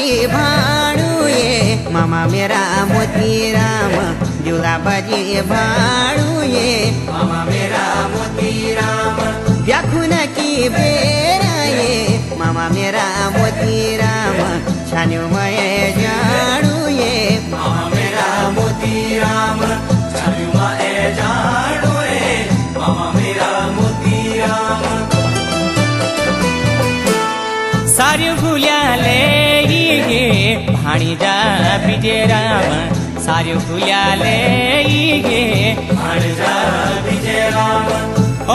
बाजी भाड़ू ये मामा मेरा मोती राम जुला बाजी भाड़ू ये मामा मेरा मोती राम व्याखुन की बेरा ये मामा मेरा मोती राम छान्यू मय जाड़ू ये मामा मेरा मोती राम छान्यू मय जाड़ू ये मामा मेरा मोती राम सार्यू फुल्याले भाणीजा विजय राम सार्यू फुल्याले भाणीजा विजय राम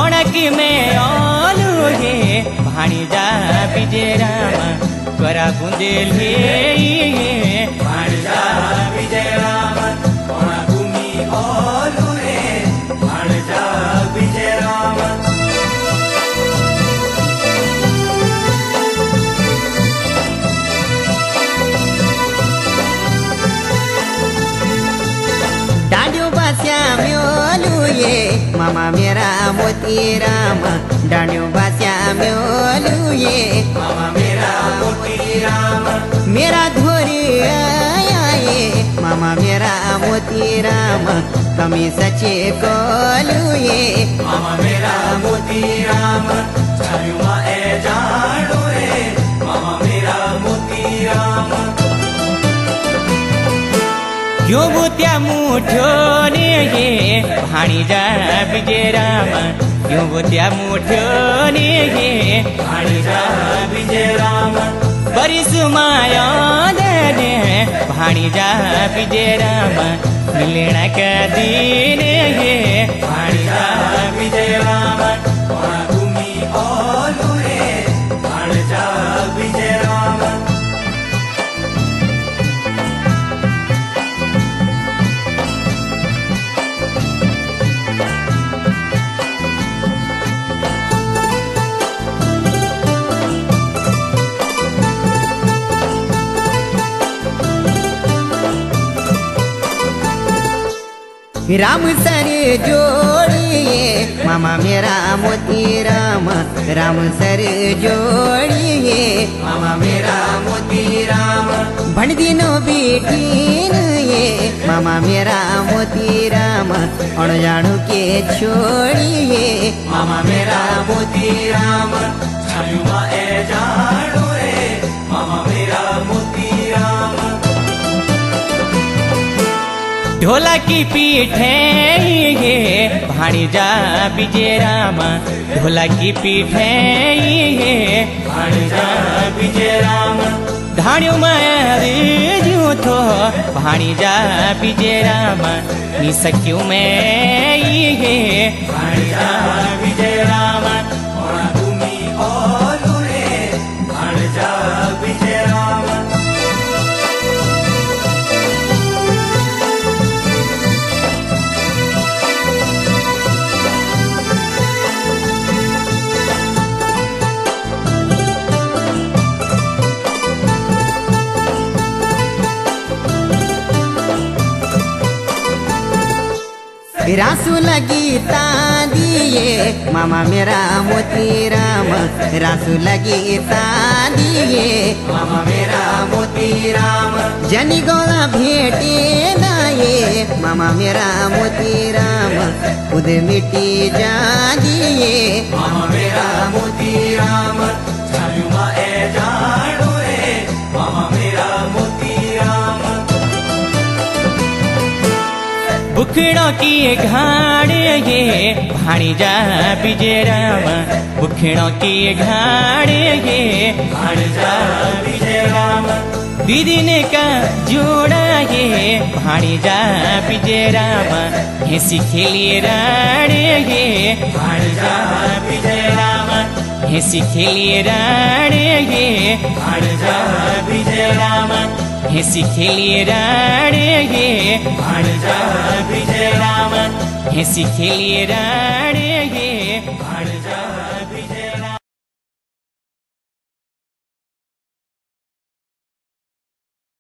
ओणकी में आलू हे भाणीजा विजय राम त्वरा बुंदेल हे भाणीजा विजय राम ओणा भूमि आलू हे भाणीजा विजय राम मामा मेरा मोती राम डाण्यो बास्या म्योलू ये मामा मेरा मोती राम मेरा धोरी आया ये मामा मेरा मोती राम कमी सचे कोलू ये मामा मेरा मोती राम छायुमा ए जाड़ो रे मामा मेरा मोती राम यो बुत्या मुठ्यो ने ये भाणीजा विजय राम यो बुत्या मुठ्यो ने ये भाणीजा विजय राम परिसुमाया दे भाणीजा विजय राम मिलण का दिन ये भाणीजा विजय राम भूमि आलू रे भाणीजा विजय राम राम सर जोड़िए मामा मेरा मोती राम राम सर जोड़िए मामा मेरा मोती राम भण दिनों बेटीन ये मामा मेरा मोती राम अणजाणु के छोड़िए मामा मेरा मोती राम छायुमा ए जाड़ो रे मामा मेरा मोती राम ढोला की पीठे ये भाणीजा विजय राम ढोला की पीठे ये भाणीजा विजय राम धाण्यो मारे जो थो भाणीजा विजय राम निसक्यू में ये भाणीजा विजय राम भूमि आलू रे भाणीजा विजय राम रासू लगी दिए मामा मेरा मोती राम रासू लगी दिए मामा मेरा मोती राम जनी गोला भेटे ना ये मामा मेरा मोती राम खुद मिट्टी जा दिए मामा मेरा मोती राम छायुमा ए जाड़ो रे मामा मेरा मोती राम बुखड़ों की घाड़ ये भाणीजा विजय राम बुखड़ों की घाड़ ये भाणीजा विजय राम दीदी ने का जोड़ा ये भाणीजा विजय राम हेसी खेलिए राण ये भाणीजा विजय राम हेसी खेलिए राण ये भाणीजा विजय राम हेसी खेलिए राण ये भाणीजा विजय राम हेसी खेलिए राण ये भाणीजा विजय